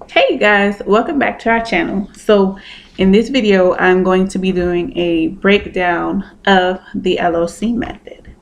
Hey guys, welcome back to our channel. So in this video I'm going to be doing a breakdown of the LOC method,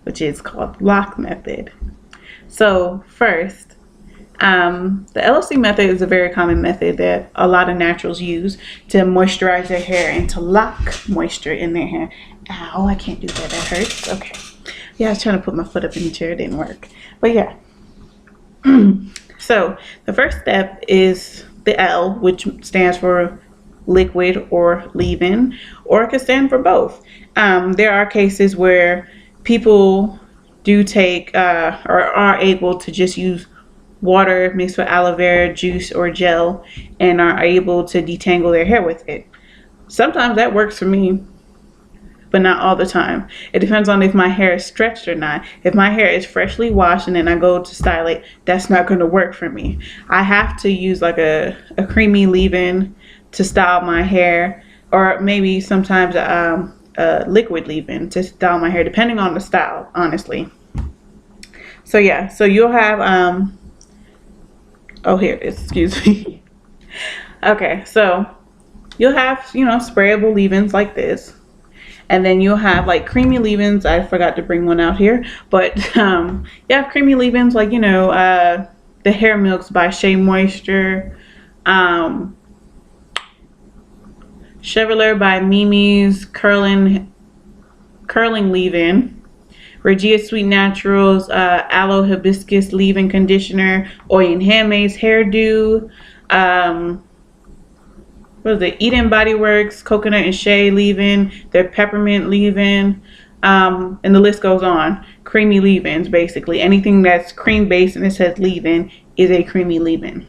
which is called LOC method. So first, the LOC method is a very common method that a lot of naturals use to moisturize their hair and to lock moisture in their hair. Ow, I can't do that, that hurts. Okay. Yeah, I was trying to put my foot up in the chair, it didn't work. But yeah. So the first step is the L, which stands for liquid or leave-in, or it could stand for both. There are cases where people do take or are able to just use water mixed with aloe vera juice or gel and are able to detangle their hair with it. Sometimes that works for me, but not all the time. It depends on if my hair is stretched or not. If my hair is freshly washed and then I go to style it, that's not going to work for me. I have to use like a creamy leave-in to style my hair, or maybe sometimes a liquid leave-in to style my hair, depending on the style, honestly. So yeah, so you'll have, oh, here it is, excuse me. Okay, so you'll have, sprayable leave-ins like this. And then you'll have like creamy leave-ins. I forgot to bring one out here, but you have creamy leave-ins like, the Hair Milks by Shea Moisture, Chevalier by Mimi's curling leave-in, Regia Sweet Naturals Aloe Hibiscus leave-in conditioner, Oil Handmaid's hairdo, what is it? Eden Body Works, Coconut and Shea leave-in, their peppermint leave-in, and the list goes on. Creamy leave-ins, basically. Anything that's cream based and it says leave-in is a creamy leave-in.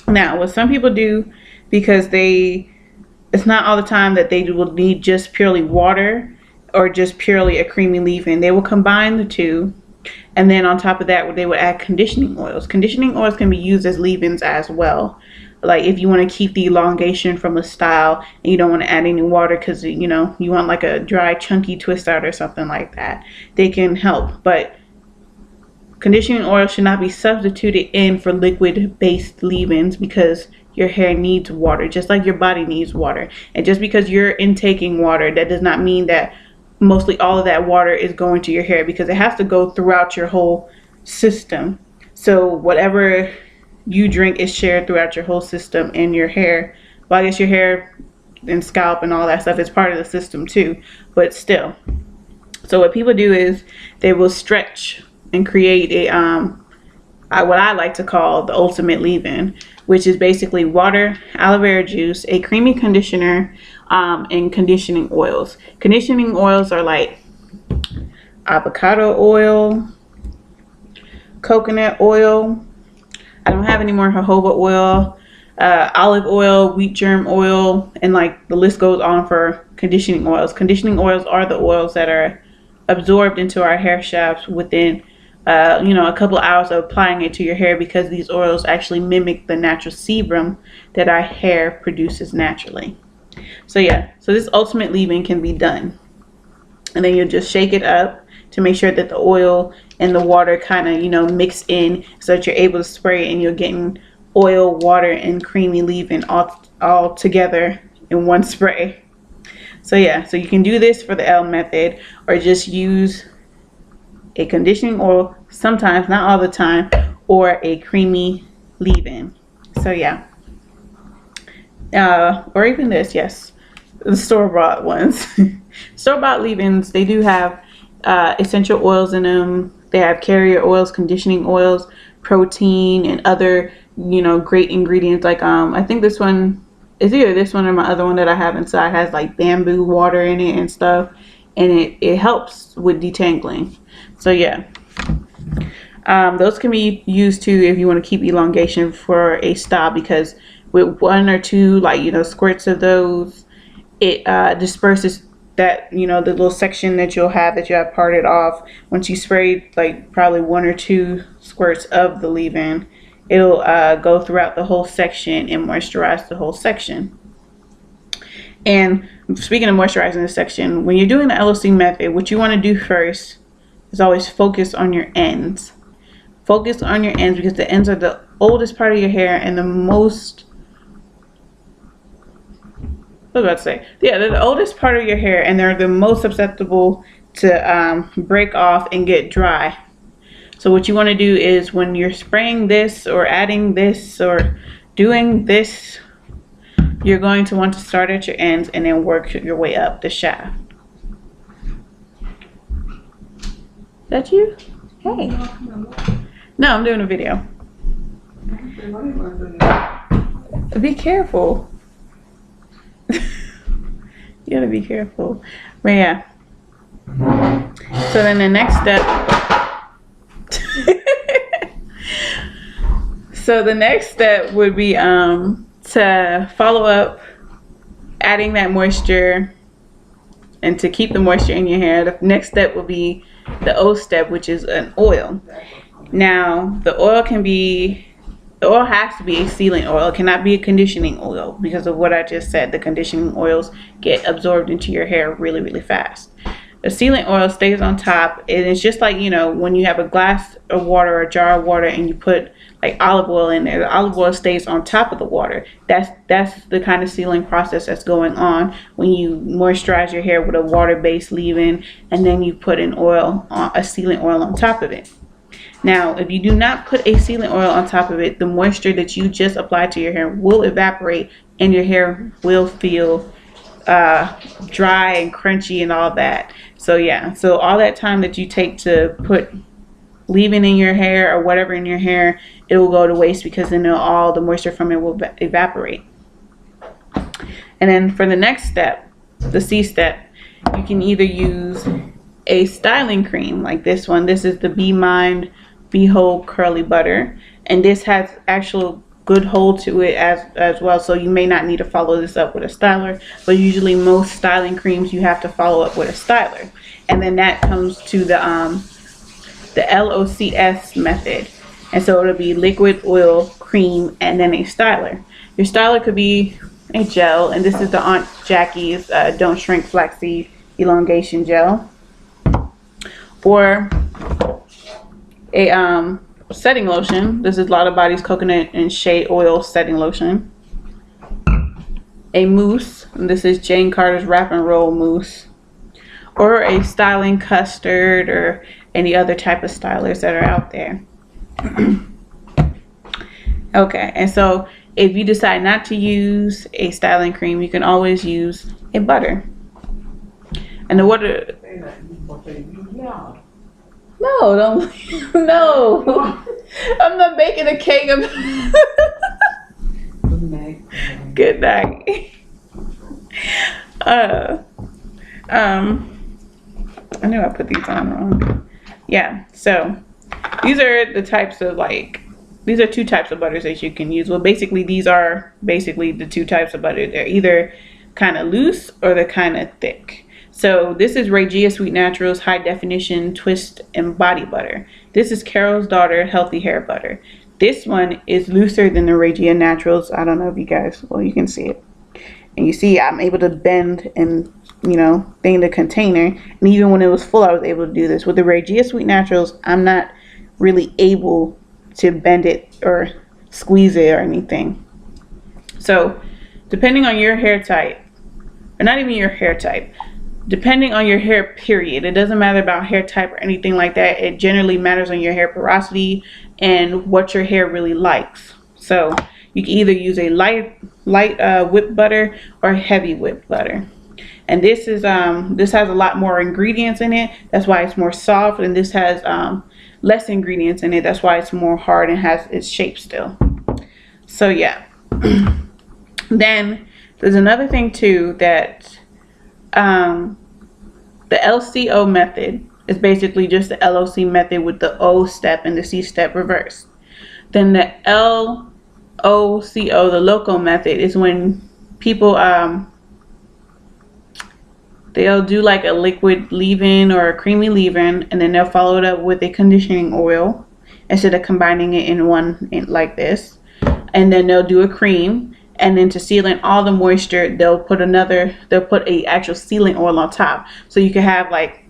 Now, what some people do, because it's not all the time that they will need just purely water or just purely a creamy leave-in. They will combine the two, and then on top of that, they would add conditioning oils. Conditioning oils can be used as leave-ins as well. Like if you want to keep the elongation from the style and you don't want to add any water because you want like a dry chunky twist out or something like that, they can help. But conditioning oil should not be substituted in for liquid based leave-ins because your hair needs water just like your body needs water. And just because you're intaking water, that does not mean that mostly all of that water is going to your hair, because it has to go throughout your whole system. So whatever you drink is shared throughout your whole system, and your hair, well, I guess your hair and scalp and all that stuff is part of the system too, but still. So what people do is they will stretch and create a what I like to call the ultimate leave-in, which is basically water, aloe vera juice, a creamy conditioner, and conditioning oils. Conditioning oils are like avocado oil, coconut oil, I don't have any more jojoba oil, olive oil, wheat germ oil, and like the list goes on for conditioning oils. Conditioning oils are the oils that are absorbed into our hair shafts within a couple of hours of applying it to your hair, because these oils actually mimic the natural sebum that our hair produces naturally. So yeah, so this ultimate leave-in can be done, and then you'll just shake it up to make sure that the oil and the water kind of mix in, so that you're able to spray and you're getting oil, water, and creamy leave-in all together in one spray. So yeah, so you can do this for the L method, or just use a conditioning oil sometimes, not all the time, or a creamy leave-in. So yeah, or even this, yes, the store-bought ones. Store-bought leave-ins, they do have essential oils in them. They have carrier oils, conditioning oils, protein, and other great ingredients. Like I think this one is either this one or my other one that I have inside has like bamboo water in it and stuff, and it helps with detangling. So yeah, those can be used too if you want to keep elongation for a style, because with one or two squirts of those, it disperses that the little section that you have parted off. Once you spray like probably one or two squirts of the leave-in, it'll go throughout the whole section and moisturize the whole section. And speaking of moisturizing the section, when you're doing the LOC method, what you want to do first is always focus on your ends. Focus on your ends because the ends are the oldest part of your hair and the most, what was I about to say? Yeah, they're the oldest part of your hair and they're the most susceptible to break off and get dry. So what you want to do is when you're spraying this or adding this or doing this, you're going to want to start at your ends and then work your way up the shaft. Is that you? Hey. No, I'm doing a video. Be careful. You gotta be careful. But yeah. So then the next step. So the next step would be to follow up adding that moisture and to keep the moisture in your hair. The next step will be the O step, which is an oil. Now the oil has to be a sealing oil. It cannot be a conditioning oil because of what I just said. The conditioning oils get absorbed into your hair really, really fast. The sealing oil stays on top, and it's just like, you know, when you have a glass of water or a jar of water and you put like olive oil in there, the olive oil stays on top of the water. That's the kind of sealing process that's going on when you moisturize your hair with a water-based leave-in and then you put an oil, a sealing oil on top of it. Now, if you do not put a sealing oil on top of it, the moisture that you just applied to your hair will evaporate and your hair will feel dry and crunchy and all that. So yeah, so all that time that you take to put leave-in in your hair or whatever in your hair, it will go to waste because then all the moisture from it will evaporate. And then for the next step, the C step, you can either use a styling cream like this one. This is the Be Mind Be Whole Curly Butter, and this has actual good hold to it as well, so you may not need to follow this up with a styler, but usually most styling creams you have to follow up with a styler. And then that comes to the LOCS method, and so it'll be liquid, oil, cream, and then a styler. Your styler could be a gel, and this is the Aunt Jackie's Don't Shrink Flaxseed Elongation Gel, or a setting lotion. This is Lotta Body's Coconut and Shea Oil Setting Lotion. A mousse, and this is Jane Carter's Wrap and Roll Mousse. Or a styling custard or any other type of stylers that are out there. Okay, and so if you decide not to use a styling cream, you can always use a butter. And the water... No, don't. No. I'm not baking a cake. Good night. I knew I put these on wrong. Yeah, so these are the types of these are two types of butters that you can use. Well, basically these are basically the two types of butter. They're either kind of loose or they're kind of thick. So this is Regia Sweet Naturals High Definition Twist and Body Butter. This is Carol's Daughter Healthy Hair Butter. This one is looser than the Regia Naturals. I don't know if you guys, well, you can see it. And you see I'm able to bend and, you know, thing the container. And even when it was full, I was able to do this. With the Regia Sweet Naturals, I'm not really able to bend it or squeeze it or anything. So depending on your hair type, or not even your hair type, depending on your hair period, it doesn't matter about hair type or anything like that. It generally matters on your hair porosity and what your hair really likes. So you can either use a light whipped butter or heavy whipped butter. And this is this has a lot more ingredients in it. That's why it's more soft. And this has less ingredients in it. That's why it's more hard and has its shape still. So yeah. Then there's another thing too, that the LCO method is basically just the LOC method with the O step and the C step reversed. Then the LOCO, the loco method, is when people they'll do like a liquid leave-in or a creamy leave-in, and then they'll follow it up with a conditioning oil instead of combining it in one like this. And then they'll do a cream, and then to seal in all the moisture, they'll put a actual sealing oil on top. So you can have like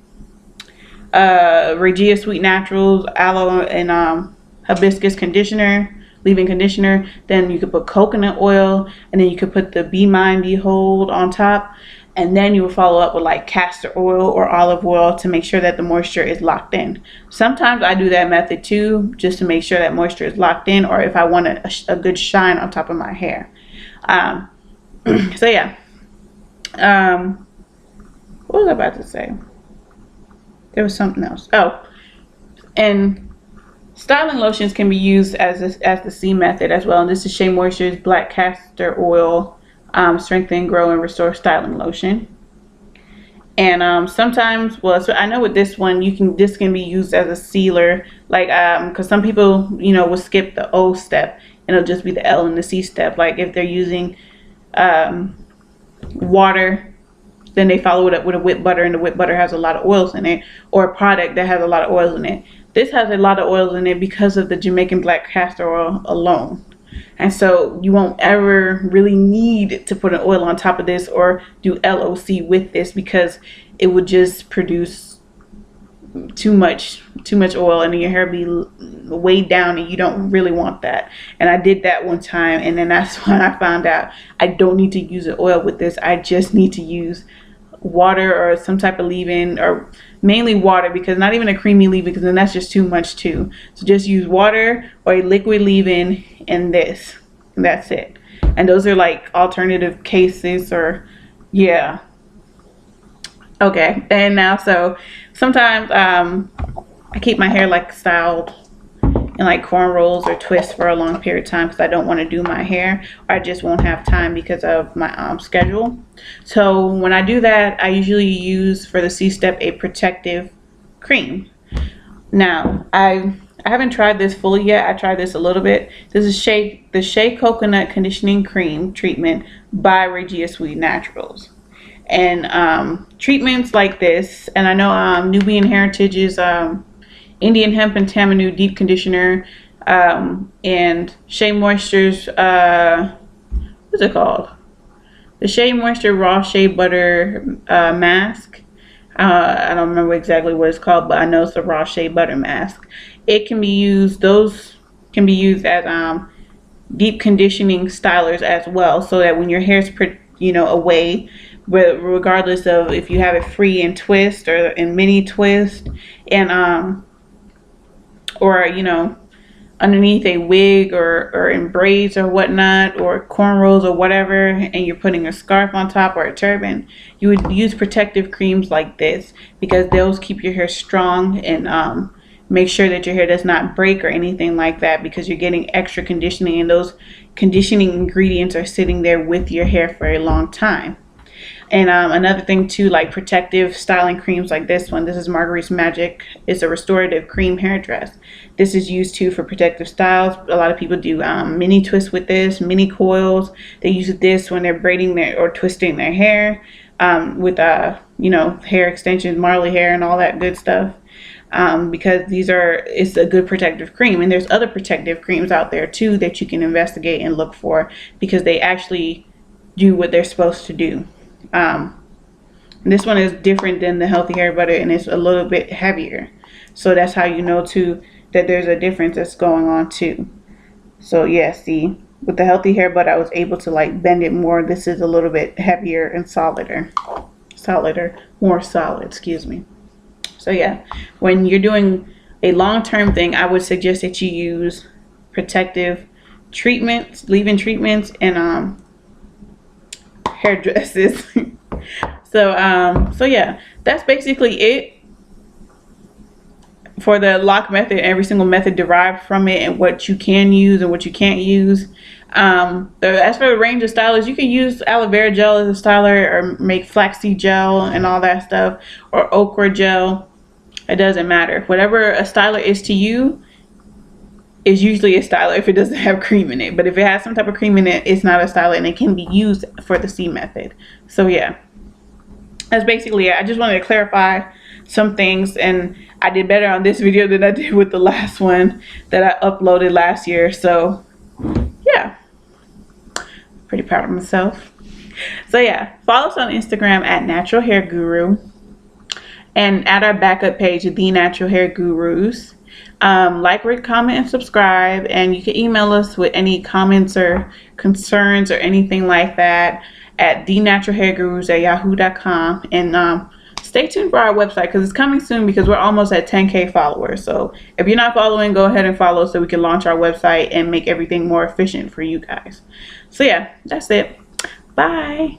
Regia Sweet Naturals, aloe, and hibiscus conditioner, leave-in conditioner. Then you could put coconut oil, and then you could put the Be Mind Behold on top. And then you will follow up with like castor oil or olive oil to make sure that the moisture is locked in. Sometimes I do that method too, just to make sure that moisture is locked in, or if I want a good shine on top of my hair. So yeah. What was I about to say? There was something else. Oh, and styling lotions can be used as the C method as well. And this is Shea Moisture's Black Castor Oil Strengthen, Grow, and Restore Styling Lotion. And sometimes, well, so I know with this one, this can be used as a sealer, like because some people, will skip the O step and it'll just be the L and the C step. Like if they're using water, then they follow it up with a whipped butter, and the whipped butter has a lot of oils in it, or a product that has a lot of oils in it. This has a lot of oils in it because of the Jamaican black castor oil alone. And so you won't ever really need to put an oil on top of this or do LOC with this, because it would just produce too much oil, and your hair be weighed down, and you don't really want that. And I did that one time, and then that's when I found out I don't need to use an oil with this. I just need to use water or some type of leave-in, or mainly water, because not even a creamy leave-in, because then that's just too much too. So just use water or a liquid leave-in and this, and that's it. And those are like alternative cases, or yeah. Okay, and now so sometimes I keep my hair like styled in like cornrows or twists for a long period of time because I don't want to do my hair, or I just won't have time because of my schedule. So when I do that, I usually use for the C step a protective cream. Now I haven't tried this fully yet. I tried this a little bit. This is the Shea Coconut Conditioning Cream Treatment by Regia Sweet Naturals. And treatments like this, and I know Nubian Heritage's Indian Hemp and Tamanu Deep Conditioner, and Shea Moisture's what's it called? The Shea Moisture Raw Shea Butter Mask. I don't remember exactly what it's called, but I know it's the Raw Shea Butter Mask. It can be used. Those can be used as deep conditioning stylers as well, so that when your hair's away, regardless of if you have it free in twist or in mini twist, and or underneath a wig or in braids or whatnot, or cornrows or whatever, and you're putting a scarf on top or a turban, you would use protective creams like this, because those keep your hair strong and make sure that your hair does not break or anything like that, because you're getting extra conditioning, and those conditioning ingredients are sitting there with your hair for a long time. And another thing too, like protective styling creams like this one. This is Marguerite's Magic. It's a restorative cream hair dress. This is used too for protective styles. A lot of people do mini twists with this, mini coils. They use this when they're braiding or twisting their hair with hair extensions, Marley hair, and all that good stuff. Because it's a good protective cream. And there's other protective creams out there too that you can investigate and look for, because they actually do what they're supposed to do. This one is different than the Healthy Hair Butter, and it's a little bit heavier, so that's how you know too that there's a difference that's going on too. So yeah, see, with the Healthy Hair Butter I was able to like bend it more. This is a little bit heavier and more solid, excuse me. So yeah, when you're doing a long-term thing, I would suggest that you use protective treatments, leave-in treatments, and hair dresses. So yeah, that's basically it for the LOC method. Every single method derived from it, and what you can use and what you can't use. As for the range of stylers, you can use aloe vera gel as a styler, or make flaxseed gel and all that stuff, or okra gel. It doesn't matter. Whatever a styler is to you is usually a styler if it doesn't have cream in it. But if it has some type of cream in it, it's not a styler, and it can be used for the C method. So yeah, that's basically it. I just wanted to clarify some things, and I did better on this video than I did with the last one that I uploaded last year. So yeah, pretty proud of myself. So yeah, follow us on Instagram at Natural Hair Guru, and at our backup page, The Natural Hair Gurus. Like, rate, comment, and subscribe. And you can email us with any comments or concerns or anything like that at thenaturalhairgurus@yahoo.com. And stay tuned for our website because it's coming soon, because we're almost at 10K followers. So if you're not following, go ahead and follow so we can launch our website and make everything more efficient for you guys. So yeah, that's it. Bye.